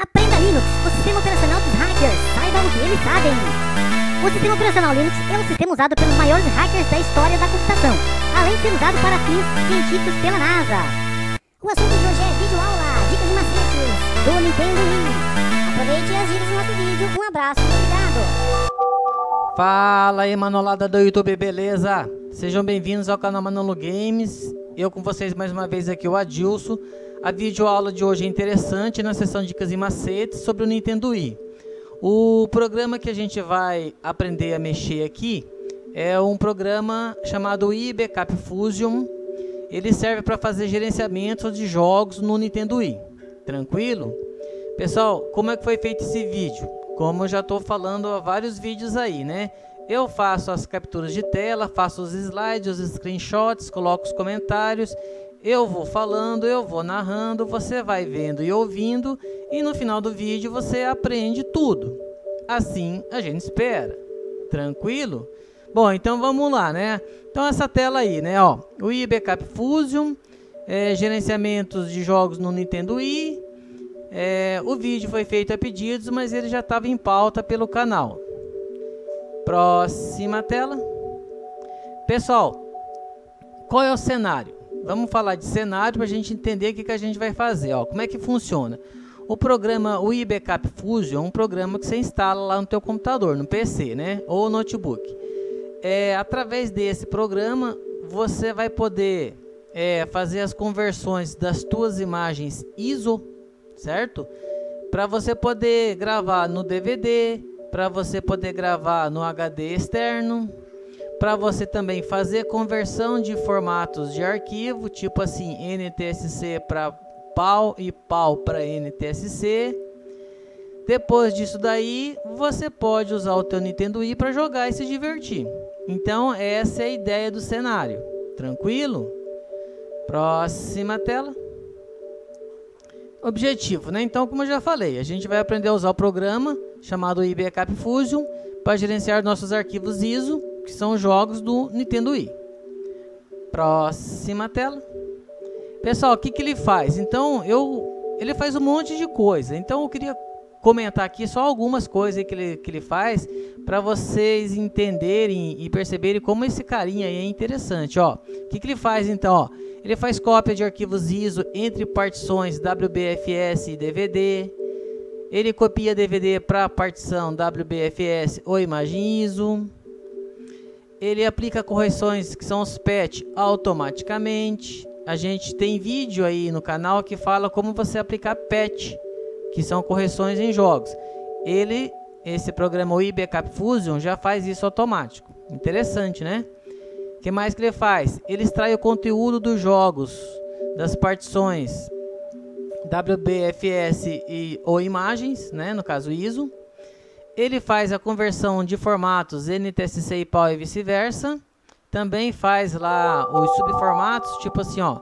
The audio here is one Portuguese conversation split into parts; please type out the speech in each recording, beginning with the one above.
Aprenda Linux, o sistema operacional dos hackers. Saiba o que eles sabem. O sistema operacional Linux é o sistema usado pelos maiores hackers da história da computação, além de ser usado para fins científicos pela NASA. O assunto de hoje é videoaula, dicas e macetes do Nintendo Wii. Aproveite as dicas do nosso vídeo. Um abraço e obrigado. Fala aí, manolada do YouTube, beleza? Sejam bem-vindos ao canal Manolo Games. Eu com vocês mais uma vez aqui, o Adilson. A videoaula de hoje é interessante na seção Dicas e Macetes sobre o Nintendo Wii. O programa que a gente vai aprender a mexer aqui é um programa chamado Wii Backup Fusion. Ele serve para fazer gerenciamento de jogos no Nintendo Wii. Tranquilo? Pessoal, como é que foi feito esse vídeo? Como eu já estou falando há vários vídeos aí, né? Eu faço as capturas de tela, faço os slides, os screenshots, coloco os comentários. Eu vou falando, eu vou narrando, você vai vendo e ouvindo, e no final do vídeo você aprende tudo. Assim a gente espera. Tranquilo? Bom, então vamos lá, né? Então essa tela aí, né? Ó, o Wii Backup Fusion, gerenciamentos de jogos no Nintendo Wii. O vídeo foi feito a pedidos, mas ele já estava em pauta pelo canal. Próxima tela. Pessoal, qual é o cenário? Vamos falar de cenário para a gente entender o que a gente vai fazer. Ó, como é que funciona? O programa Wii Backup Fusion é um programa que você instala lá no teu computador, no PC, né? Ou notebook. Através desse programa, você vai poder fazer as conversões das tuas imagens ISO, certo? Para você poder gravar no DVD, para você poder gravar no HD externo, para você também fazer conversão de formatos de arquivo, tipo assim, NTSC para PAL e PAL para NTSC. Depois disso daí, você pode usar o teu Nintendo Wii para jogar e se divertir. Então, essa é a ideia do cenário. Tranquilo? Próxima tela. Objetivo, né? Então, como eu já falei, a gente vai aprender a usar o programa chamado Wii Backup Fusion para gerenciar nossos arquivos ISO, que são jogos do Nintendo Wii. Próxima tela. Pessoal, o que ele faz? Então, ele faz um monte de coisa. Então, eu queria comentar aqui só algumas coisas que ele faz para vocês entenderem e perceberem como esse carinha aí é interessante. Ó, o que ele faz então? Ó, ele faz cópia de arquivos ISO entre partições WBFS e DVD. Ele copia DVD para a partição WBFS ou imagem ISO. Ele aplica correções que são os patch automaticamente. A gente tem vídeo aí no canal que fala como você aplicar patch, que são correções em jogos. Esse programa Wii Backup Fusion já faz isso automático. Interessante, né? O que mais que ele faz? Ele extrai o conteúdo dos jogos, das partições WBFS ou imagens, né? No caso ISO. Ele faz a conversão de formatos NTSC e PAL e vice-versa. Também faz lá os subformatos, tipo assim, ó,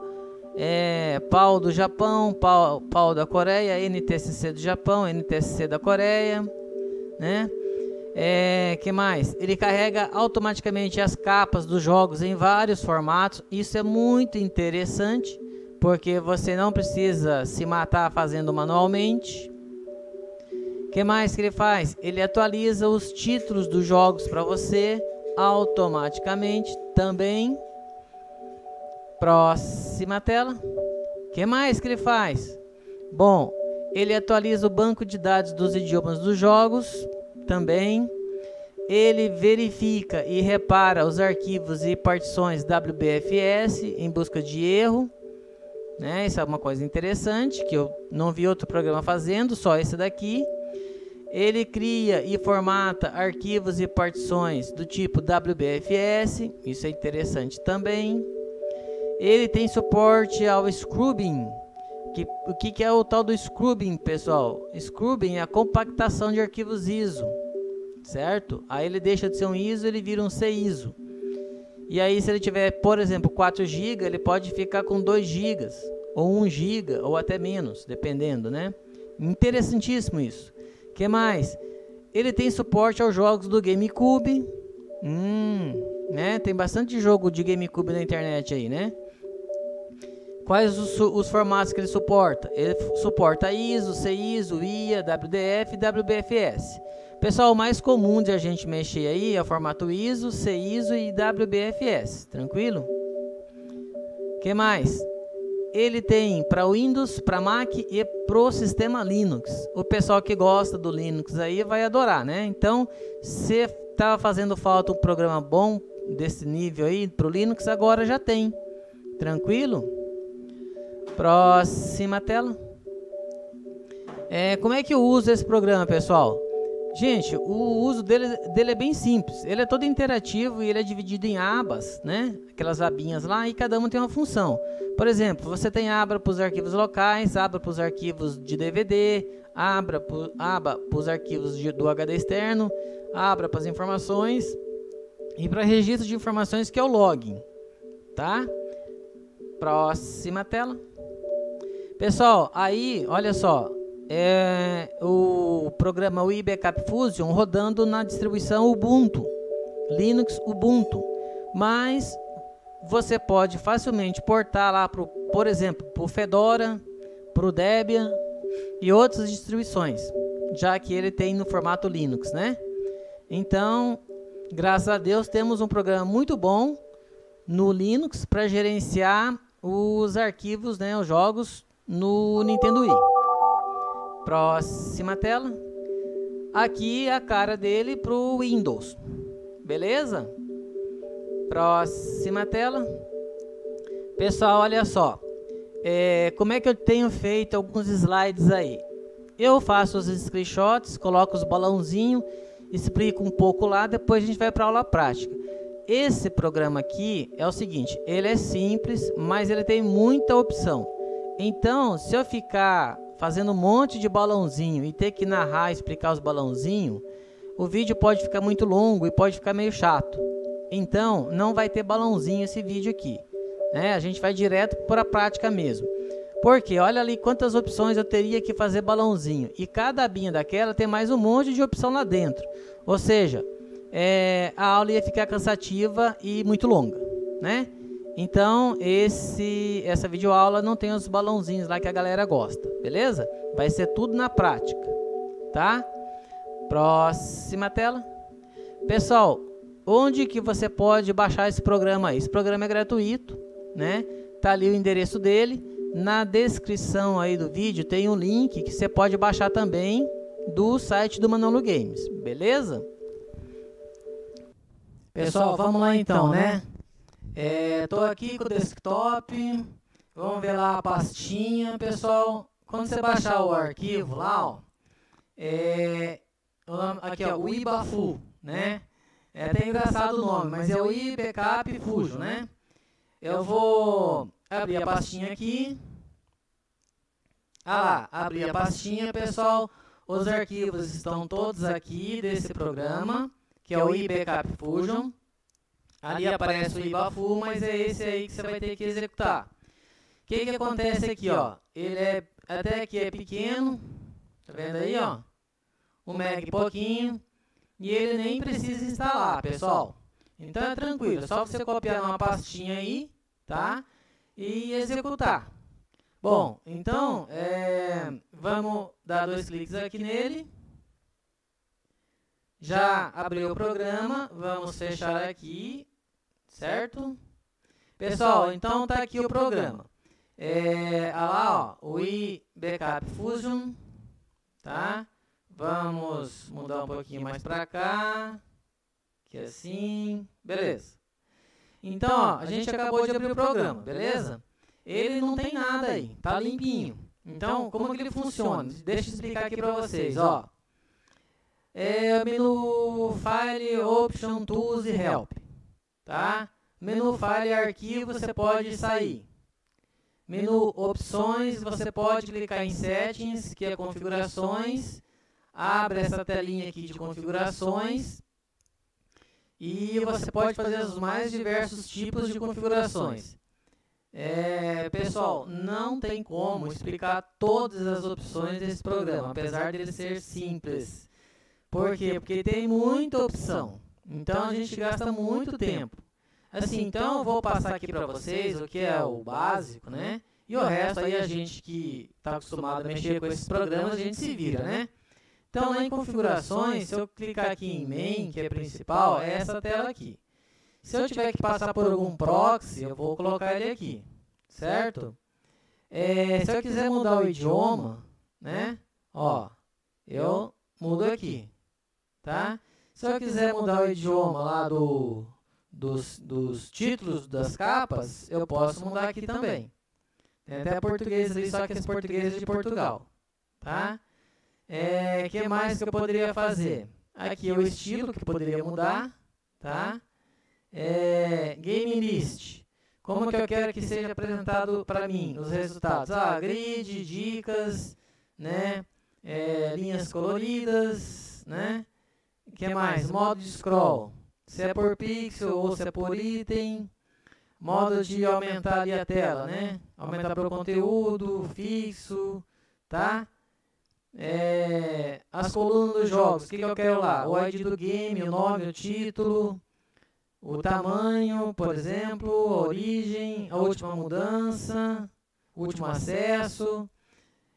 PAL do Japão, PAL da Coreia, NTSC do Japão, NTSC da Coreia, né? Que mais? Ele carrega automaticamente as capas dos jogos em vários formatos. Isso é muito interessante, porque você não precisa se matar fazendo manualmente. O que mais que ele faz? Ele atualiza os títulos dos jogos para você automaticamente também. Próxima tela. O que mais que ele faz? Bom, ele atualiza o banco de dados dos idiomas dos jogos também. Ele verifica e repara os arquivos e partições WBFS em busca de erro, né? Isso é uma coisa interessante que eu não vi outro programa fazendo, só esse daqui. Ele cria e formata arquivos e partições do tipo WBFS, isso é interessante também. Ele tem suporte ao scrubbing. O que é o tal do scrubbing, pessoal? Scrubbing é a compactação de arquivos ISO, certo? Aí ele deixa de ser um ISO, ele vira um CISO. E aí se ele tiver, por exemplo, 4 GB, ele pode ficar com 2 GB, ou 1 GB, ou até menos, dependendo, né? Interessantíssimo isso. O que mais? Ele tem suporte aos jogos do GameCube. Né? Tem bastante jogo de GameCube na internet aí, né? Quais os formatos que ele suporta? Ele suporta ISO, CISO, IA, WDF e WBFS. Pessoal, o mais comum de a gente mexer aí é o formato ISO, CISO e WBFS. Tranquilo? O que mais? Ele tem para Windows, para Mac e pro sistema Linux. O pessoal que gosta do Linux aí vai adorar, né? Então, se estava fazendo falta um programa bom desse nível aí pro Linux, agora já tem. Tranquilo? Próxima tela. Como é que eu uso esse programa, pessoal? Gente, o uso dele é bem simples. Ele é todo interativo e ele é dividido em abas, né? Aquelas abinhas lá, e cada uma tem uma função. Por exemplo, você tem aba para os arquivos locais, aba para os arquivos de DVD, aba para os arquivos do HD externo, aba para as informações e para registro de informações, que é o login, tá? Próxima tela. Pessoal, aí, olha só. O programa UI Backup Fusion rodando na distribuição Ubuntu, Linux Ubuntu, mas você pode facilmente portar lá, por exemplo, para o Fedora, para o Debian e outras distribuições, já que ele tem no formato Linux, né? Então, graças a Deus, temos um programa muito bom no Linux para gerenciar os arquivos, né, os jogos no Nintendo Wii. Próxima tela. Aqui a cara dele para o Windows. Beleza? Próxima tela. Pessoal, olha só. Como é que eu tenho feito alguns slides aí? Eu faço os screenshots, coloco os balãozinhos, explico um pouco lá, depois a gente vai para a aula prática. Esse programa aqui é o seguinte, ele é simples, mas ele tem muita opção. Então, se eu ficar fazendo um monte de balãozinho e ter que narrar e explicar os balãozinhos, o vídeo pode ficar muito longo e pode ficar meio chato. Então, não vai ter balãozinho esse vídeo aqui, né? A gente vai direto para a prática mesmo. Porque olha ali quantas opções eu teria que fazer balãozinho. E cada abinha daquela tem mais um monte de opção lá dentro. Ou seja, a aula ia ficar cansativa e muito longa, né? Então, essa videoaula não tem os balãozinhos lá que a galera gosta, beleza? Vai ser tudo na prática, tá? Próxima tela. Pessoal, onde que você pode baixar esse programa aí? Esse programa é gratuito, né? Tá ali o endereço dele. Na descrição aí do vídeo tem um link que você pode baixar também do site do Manolo Games, beleza? Pessoal, vamos lá então, né? Tô aqui com o desktop, vamos ver lá a pastinha, pessoal. Quando você baixar o arquivo lá, ó, aqui ó, o IBAFU, né? É até engraçado o nome, mas é o UI Backup Fusion, né? Eu vou abrir a pastinha aqui. Lá, abri a pastinha, pessoal. Os arquivos estão todos aqui desse programa, que é o UI Backup Fusion. Ali aparece o IBAFU, mas é esse aí que você vai ter que executar. O que acontece aqui, ó? Ele até aqui é pequeno, tá vendo aí, ó? 1 MB e pouquinho. E ele nem precisa instalar, pessoal. Então é tranquilo, é só você copiar numa pastinha aí, tá? E executar. Bom, então, vamos dar 2 cliques aqui nele. Já abriu o programa, vamos fechar aqui, certo? Pessoal, então tá aqui o programa. Olha lá, ó, o UI Backup Fusion, tá? Vamos mudar um pouquinho mais para cá, que assim, beleza. Então, ó, a gente acabou de abrir o programa, beleza? Ele não tem nada aí, tá limpinho. Então, como que ele funciona? Deixa eu explicar aqui para vocês, ó. Menu File, Option, Tools e Help, tá? Menu File, Arquivo, você pode sair. Menu Opções, você pode clicar em Settings, que é Configurações. Abre essa telinha aqui de configurações e você pode fazer os mais diversos tipos de configurações. Pessoal, não tem como explicar todas as opções desse programa, apesar dele ser simples. Por quê? Porque tem muita opção. Então a gente gasta muito tempo. Assim, então eu vou passar aqui para vocês o que é o básico, né? E o resto aí a gente que está acostumado a mexer com esses programas, a gente se vira, né? Então, lá em configurações, se eu clicar aqui em main, que é principal, é essa tela aqui. Se eu tiver que passar por algum proxy, eu vou colocar ele aqui, certo? Se eu quiser mudar o idioma, né? Ó, eu mudo aqui, tá? Se eu quiser mudar o idioma lá dos títulos das capas, eu posso mudar aqui também. Tem até português ali, só que esse português é de Portugal, tá? Que mais que eu poderia fazer? Aqui é o estilo que poderia mudar, tá? Game List. Como que eu quero que seja apresentado para mim os resultados? Grid, dicas, né? Linhas coloridas, né? O que mais? Modo de scroll. Se é por pixel ou se é por item. Modo de aumentar ali a tela, né? Aumentar para o conteúdo, fixo, tá? As colunas dos jogos. O que eu quero lá? O ID do game, o nome, o título, o tamanho, por exemplo, a origem, a última mudança, o último acesso.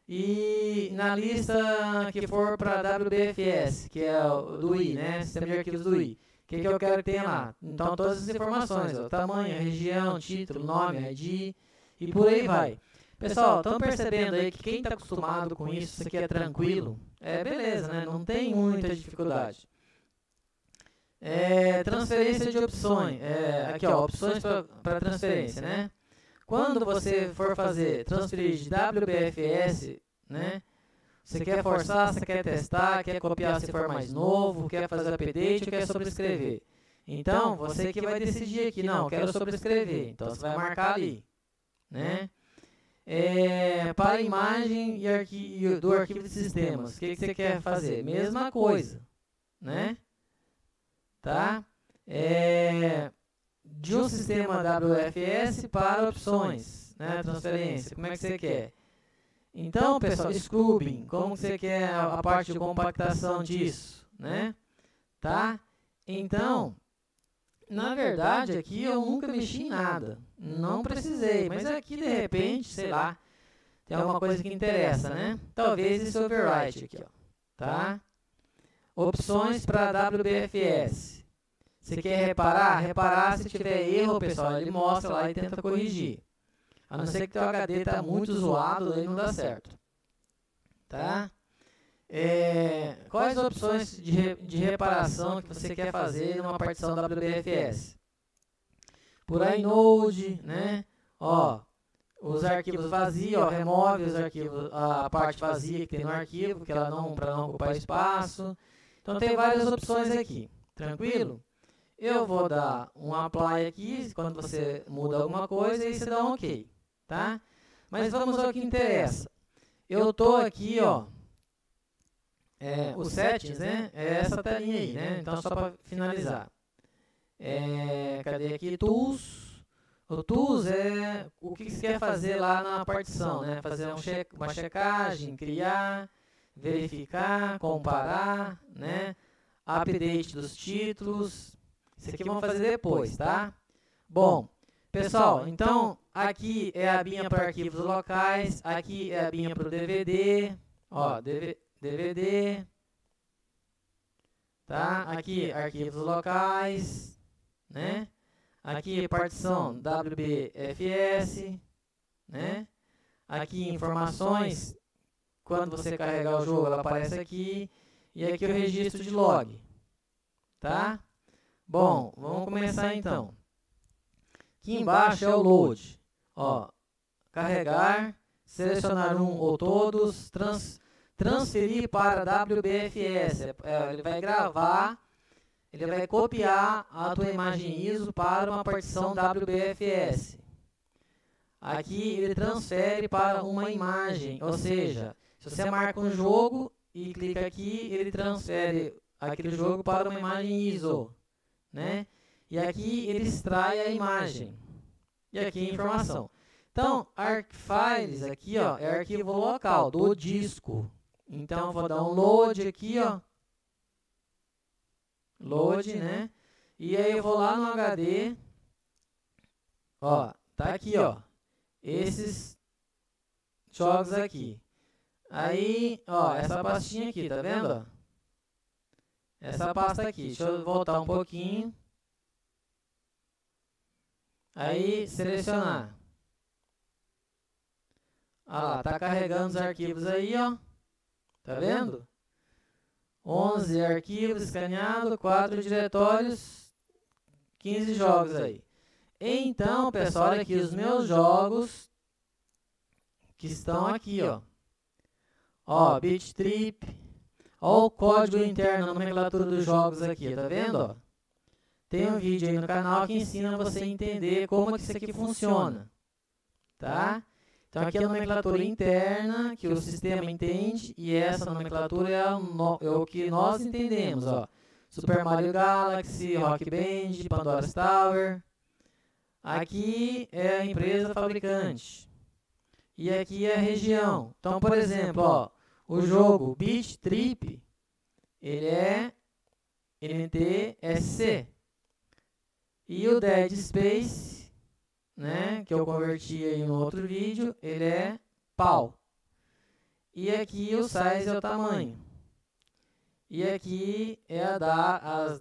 E na lista que for para WBFS, que é o do I, né? Sistema de arquivos do I. O que eu quero que tenha lá? Então, todas as informações, ó, tamanho, região, título, nome, ID, e por aí vai. Pessoal, estão percebendo aí que quem está acostumado com isso aqui é tranquilo? Beleza, né? Não tem muita dificuldade. Transferência de opções. Aqui, ó, opções para transferência, né? Quando você for transferir de WBFS, né? Você quer forçar, você quer testar, quer copiar se for mais novo, quer fazer update ou quer sobrescrever. Então, você que vai decidir aqui, não, quero sobrescrever. Então, você vai marcar ali, né? Para imagem do arquivo de sistemas, o que você quer fazer? Mesma coisa, né? Tá? De um sistema WFS para opções, né? Transferência, como é que você quer? Então, pessoal, scrubbing, como você quer a parte de compactação disso, né? Tá? Então, na verdade, aqui eu nunca mexi em nada. Não precisei, mas aqui, de repente, sei lá, tem alguma coisa que interessa, né? Talvez esse overwrite aqui, ó. Tá? Opções para WBFS. Você quer reparar? Reparar se tiver erro, pessoal, ele mostra lá e tenta corrigir. A não ser que o HD está muito zoado, aí não dá certo. Tá? Quais opções de reparação que você quer fazer numa partição WBFS? Por inode, né? Ó, os arquivos vazios, ó, remove os arquivos, a parte vazia que tem no arquivo, que ela para não ocupar espaço. Então tem várias opções aqui. Tranquilo? Eu vou dar um apply aqui, quando você muda alguma coisa, e você dá um OK, tá? Mas vamos ao que interessa. Eu tô aqui, ó, os settings, né? É essa telinha aí, né? Então, só para finalizar. Cadê aqui? Tools. O Tools é o que você quer fazer lá na partição, né? Fazer uma checagem, criar, verificar, comparar, né? Update dos títulos. Isso aqui vamos fazer depois, tá? Bom, pessoal, então aqui é a abinha para arquivos locais, aqui é a abinha para o DVD, ó, DVD, tá? Aqui arquivos locais, né? Aqui partição WBFS, né? Aqui informações, quando você carregar o jogo ela aparece aqui, e aqui o registro de log, tá? Bom, vamos começar então. Aqui embaixo é o load. Ó, carregar, selecionar um ou todos, transferir para WBFS. Ele vai gravar, ele vai copiar a tua imagem ISO para uma partição WBFS. Aqui ele transfere para uma imagem, ou seja, se você marca um jogo e clica aqui, ele transfere aquele jogo para uma imagem ISO. Né? E aqui ele extrai a imagem. E aqui a informação. Então, ArcFiles aqui, ó, é arquivo local do disco. Então, eu vou dar um load aqui, ó. Load, né? E aí eu vou lá no HD. Ó, tá aqui, ó. Esses jogos aqui. Aí, ó, essa pastinha aqui, tá vendo? Ó? Essa pasta aqui. Deixa eu voltar um pouquinho. Aí, selecionar. Ah lá, tá carregando os arquivos aí, ó. Tá vendo? 11 arquivos escaneados, 4 diretórios, 15 jogos aí. Então, pessoal, olha aqui os meus jogos que estão aqui, ó. Ó, BitTrip. Ó o código interno, a nomenclatura dos jogos aqui, tá vendo, ó? Tem um vídeo aí no canal que ensina você a entender como que isso aqui funciona, tá? Então, aqui é a nomenclatura interna, que o sistema entende, e essa nomenclatura é o que nós entendemos, ó. Super Mario Galaxy, Rock Band, Pandora's Tower. Aqui é a empresa fabricante. E aqui é a região. Então, por exemplo, ó, o jogo BitTrip, ele é NTSC. E o Dead Space, né, que eu converti aí no outro vídeo, ele é PAL. E aqui o size é o tamanho. E aqui é as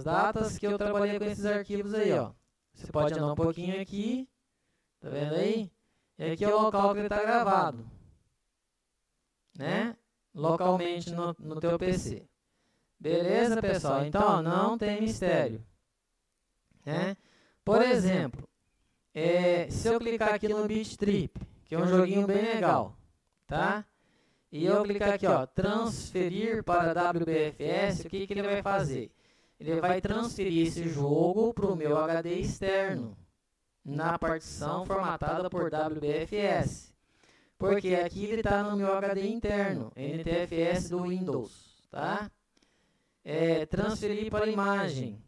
datas que eu trabalhei com esses arquivos aí, ó. Você pode andar um pouquinho aqui, tá vendo aí? E aqui é o local que ele está gravado, né? Localmente no teu PC. Beleza, pessoal? Então, ó, não tem mistério, né? Por exemplo, se eu clicar aqui no BitTrip, que é um joguinho bem legal, tá? E eu clicar aqui, ó, transferir para WBFS, o que ele vai fazer? Ele vai transferir esse jogo para o meu HD externo, na partição formatada por WBFS. Porque aqui ele está no meu HD interno, NTFS do Windows, tá? Transferir para imagem.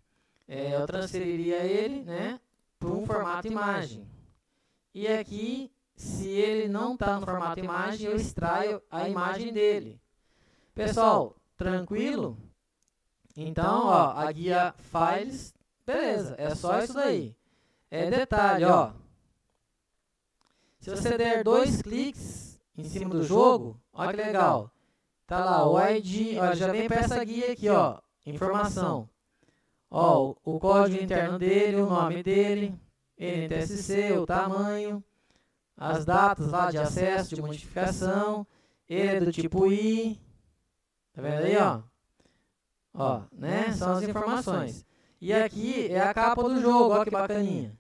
Eu transferiria ele, né, para um formato imagem. E aqui, se ele não está no formato imagem, eu extraio a imagem dele. Pessoal, tranquilo? Então, ó, a guia Files, beleza, é só isso daí. Detalhe, ó. Se você der 2 cliques em cima do jogo, olha que legal. Tá lá, o ID, ó, já vem para essa guia aqui, ó, informação. Ó, o código interno dele, o nome dele, NTSC, o tamanho, as datas lá de acesso, de modificação, ele é do tipo I, tá vendo aí, ó? Ó, né? São as informações. E aqui é a capa do jogo, ó que bacaninha.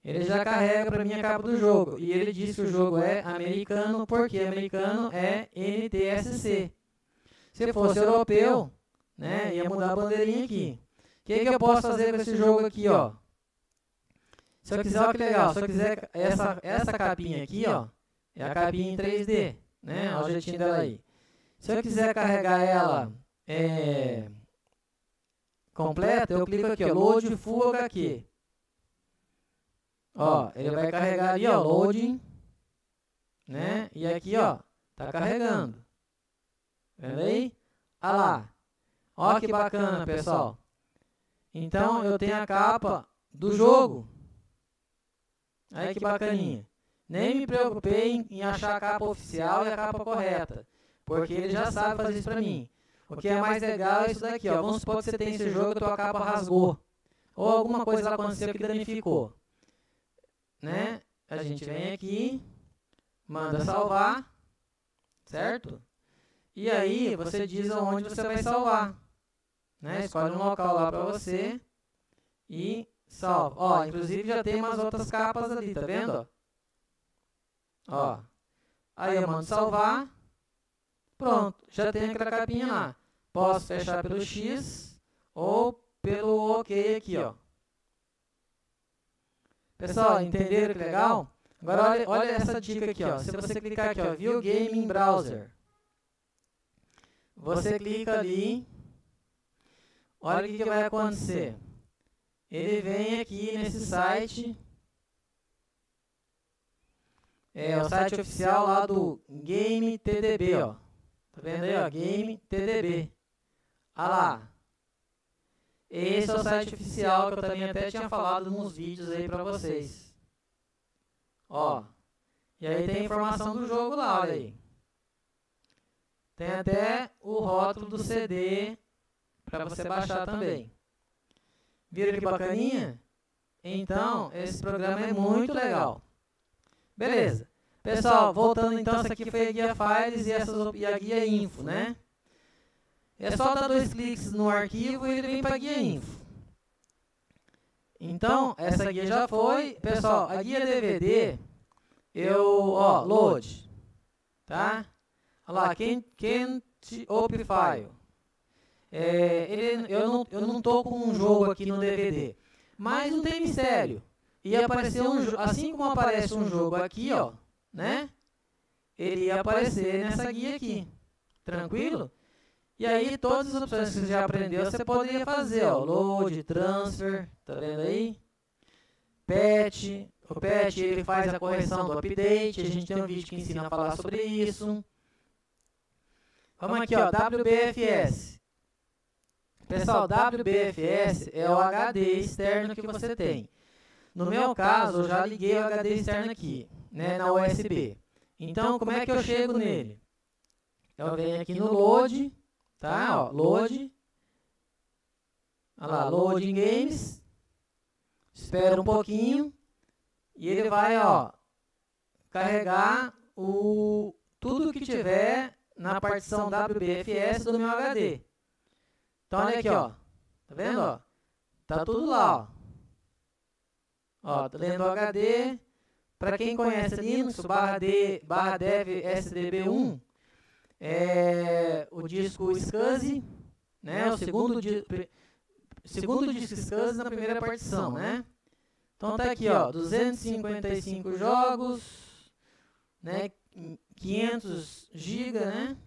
Ele já carrega para mim a capa do jogo. E ele diz que o jogo é americano, porque americano é NTSC. Se fosse europeu, né, ia mudar a bandeirinha aqui. O que eu posso fazer com esse jogo aqui, ó? Se eu quiser, ó que legal, se eu quiser essa capinha aqui, ó, é a capinha em 3D, né? Olha o jeitinho dela aí. Se eu quiser carregar ela completa, eu clico aqui, ó, Load Full HQ. Ó, ele vai carregar ali, ó, Loading, né? E aqui, ó, tá carregando. Vendo aí? Olha lá. Ó que bacana, pessoal. Então, eu tenho a capa do jogo. Aí que bacaninha. Nem me preocupei em achar a capa oficial e a capa correta, porque ele já sabe fazer isso pra mim. O que é mais legal é isso daqui, ó. Vamos supor que você tem esse jogo e a tua capa rasgou, ou alguma coisa lá aconteceu que danificou, né? A gente vem aqui, manda salvar, certo? E aí você diz aonde você vai salvar, né? Escolhe um local lá pra você e salva. Ó, inclusive já tem umas outras capas ali, tá vendo? Ó, aí eu mando salvar. Pronto, já tem aquela capinha lá. Posso fechar pelo X ou pelo OK aqui, ó. Pessoal, entenderam que legal? Agora olha essa dica aqui, ó. Se você clicar aqui, ó, View Game in Browser. Você clica ali. Olha o que vai acontecer. Ele vem aqui nesse site. É o site oficial lá do Game TDB, ó. Tá vendo aí, ó? Game TDB. Olha lá. Esse é o site oficial que eu também até tinha falado nos vídeos aí pra vocês. Ó. E aí tem a informação do jogo lá, olha aí. Tem até o rótulo do CD para você baixar também. Viram que bacaninha? Então, esse programa é muito legal. Beleza. Pessoal, voltando então, essa aqui foi a guia Files e a guia Info, né? É só dar 2 cliques no arquivo e ele vem para a guia Info. Então, essa guia já foi. Pessoal, a guia DVD, load, tá? Olha lá, Can't Open File. Eu não tô com um jogo aqui no DVD, mas não tem mistério. Ia aparecer assim como aparece um jogo aqui, ó, né? Ele ia aparecer nessa guia aqui, tranquilo? E aí todas as opções que você já aprendeu, você poderia fazer, ó, load, transfer, tá vendo aí? Patch, o patch ele faz a correção do update, a gente tem um vídeo que ensina a falar sobre isso. Vamos aqui, ó, WBFS. Pessoal, WBFS é o HD externo que você tem. No meu caso, eu já liguei o HD externo aqui, né, na USB. Então, como é que eu chego nele? Eu venho aqui no Load, tá? Ó, Load. Olha lá, Loading Games. Espera um pouquinho. E ele vai, ó, carregar tudo que tiver na partição WBFS do meu HD. Então, olha aqui, ó. Tá vendo, ó? Tá tudo lá, ó. Ó, tá lendo o HD. Para quem conhece Linux, o /dev SDB1 é o disco SCSI, né? O segundo disco SCSI na primeira partição, né? Então tá aqui, ó, 255 jogos, né? 500 GB, né?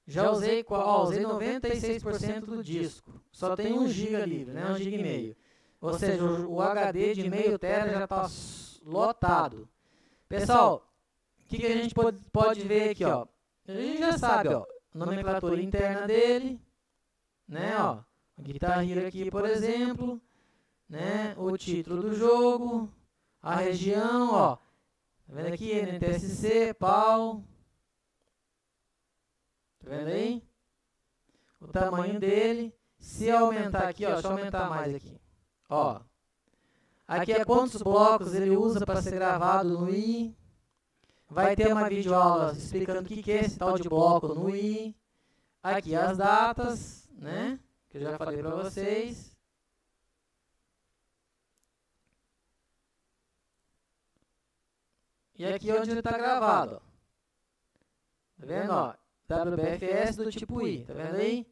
Já usei 96% do disco. Só tem 1 GB livre, né? 1,5 GB. Ou seja, o HD de meio tera já está lotado. Pessoal, o que a gente pode ver aqui, ó? A gente já sabe, ó, a nomenclatura interna dele, né, ó, a Guitar Hero aqui, por exemplo, né, o título do jogo, a região, ó, tá vendo aqui, NTSC, PAL, tá vendo aí? O tamanho dele, se aumentar aqui, ó, deixa eu aumentar mais aqui. Ó, aqui é quantos blocos ele usa para ser gravado no i. Vai ter uma videoaula explicando o que é esse tal de bloco no i. Aqui as datas, né? Que eu já falei para vocês. E aqui onde ele está gravado, ó. Tá vendo, ó? WBFS do tipo i, tá vendo aí?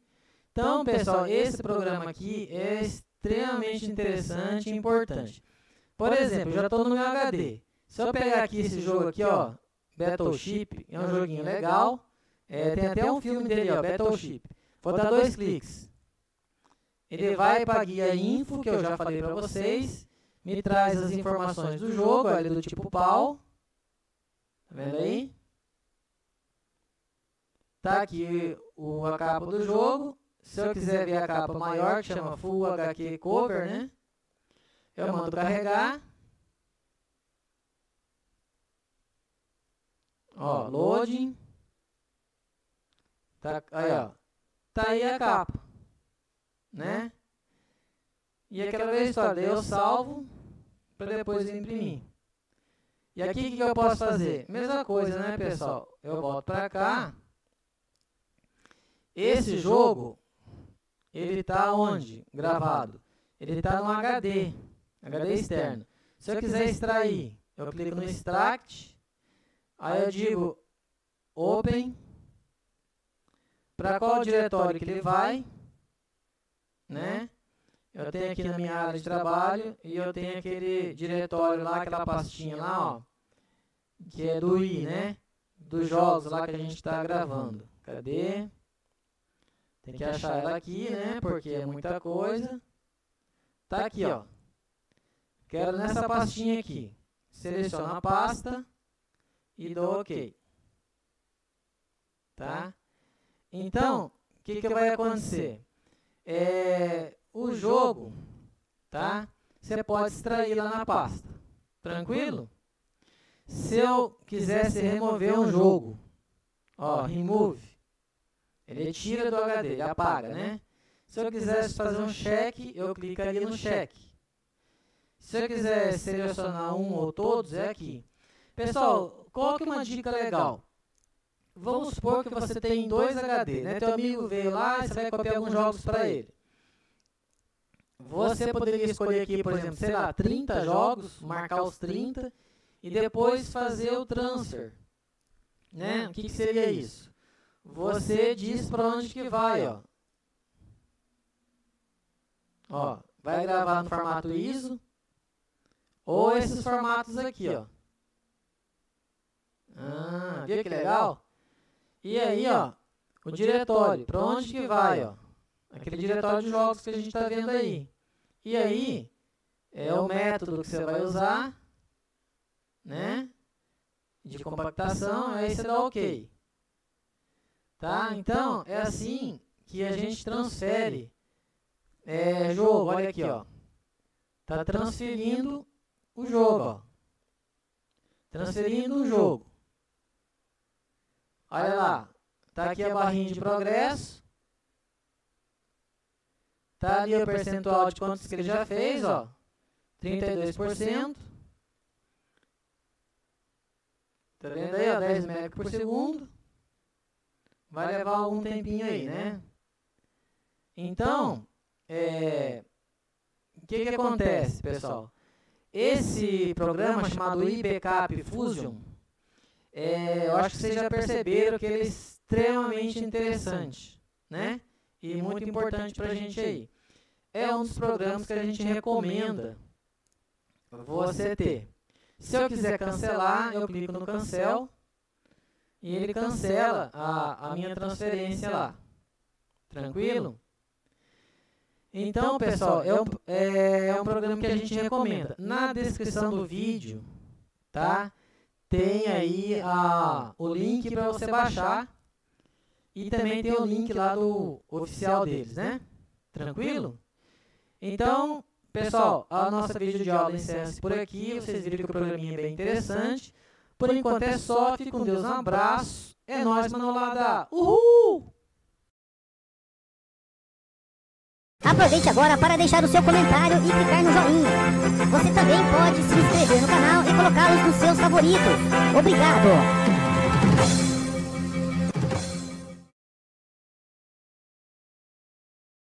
Então, pessoal, esse programa aqui é extremamente interessante e importante. Por exemplo, eu já estou no meu HD. Se eu pegar aqui esse jogo aqui, ó, Battleship, é um joguinho legal. Tem até um filme dele, ó, Battleship. Vou dar 2 cliques. Ele vai para a guia Info, que eu já falei para vocês. Me traz as informações do jogo, ele é do tipo PAL. Tá vendo aí? Tá aqui a capa do jogo. Se eu quiser ver a capa maior, que chama Full HQ Cover, né? Eu mando carregar. Ó, loading. Tá aí, ó. Tá aí a capa, né? E aquela vez história, eu salvo para depois imprimir. E aqui o que eu posso fazer? Mesma coisa, né, pessoal? Eu volto para cá. Esse jogo, ele está onde? Gravado. Ele está no HD externo. Se eu quiser extrair, eu clico no Extract. Aí eu digo Open. Para qual diretório que ele vai, né? Eu tenho aqui na minha área de trabalho e eu tenho aquele diretório lá, aquela pastinha lá, ó, que é do i, né? Dos jogos lá que a gente está gravando. Cadê? Tem que achar ela aqui, né? Porque é muita coisa. Tá aqui, ó. Quero nessa pastinha aqui. Seleciono a pasta e dou OK. Tá? Então, o que vai acontecer? O jogo, tá? Você pode extrair lá na pasta. Tranquilo? Se eu quisesse remover um jogo, ó, remove, ele tira do HD, ele apaga, né? Se eu quisesse fazer um check, eu clicaria no check. Se eu quiser selecionar um ou todos, é aqui. Pessoal, coloque uma dica legal. Vamos supor que você tem 2 HD, né? Teu amigo veio lá e você vai copiar alguns jogos para ele. Você poderia escolher aqui, por exemplo, sei lá, 30 jogos, marcar os 30 e depois fazer o transfer, né? O que seria isso? Você diz para onde que vai, ó. Ó, vai gravar no formato ISO ou esses formatos aqui, ó. Viu que legal? E aí, ó, o diretório, para onde que vai, ó? Aquele diretório de jogos que a gente está vendo aí. E aí, é o método que você vai usar, né? De compactação, aí você dá OK. Tá? Então, é assim que a gente transfere jogo. Olha aqui, ó. Tá transferindo o jogo, ó. Transferindo o jogo. Olha lá. Tá aqui a barrinha de progresso. Tá ali o percentual de quantos que ele já fez, ó. 32%. Tá vendo aí, ó, 10 MB por segundo. Vai levar algum tempinho aí, né? Então, o que acontece, pessoal? Esse programa chamado iBackup Fusion, eu acho que vocês já perceberam que ele é extremamente interessante, né? E muito importante para a gente aí. É um dos programas que a gente recomenda você ter. Se eu quiser cancelar, eu clico no cancel e ele cancela a minha transferência lá. Tranquilo? Então, pessoal, é um programa que a gente recomenda. Na descrição do vídeo, tá? Tem aí o link para você baixar. E também tem o link lá do oficial deles, né? Tranquilo? Então, pessoal, a nossa videoaula encerra-se por aqui. Vocês viram que o programinha é bem interessante. Por enquanto é só. Fique com Deus. Um abraço. É nóis, manolada. Uhul! Aproveite agora para deixar o seu comentário e clicar no joinha. Você também pode se inscrever no canal e colocá-los nos seus favoritos. Obrigado!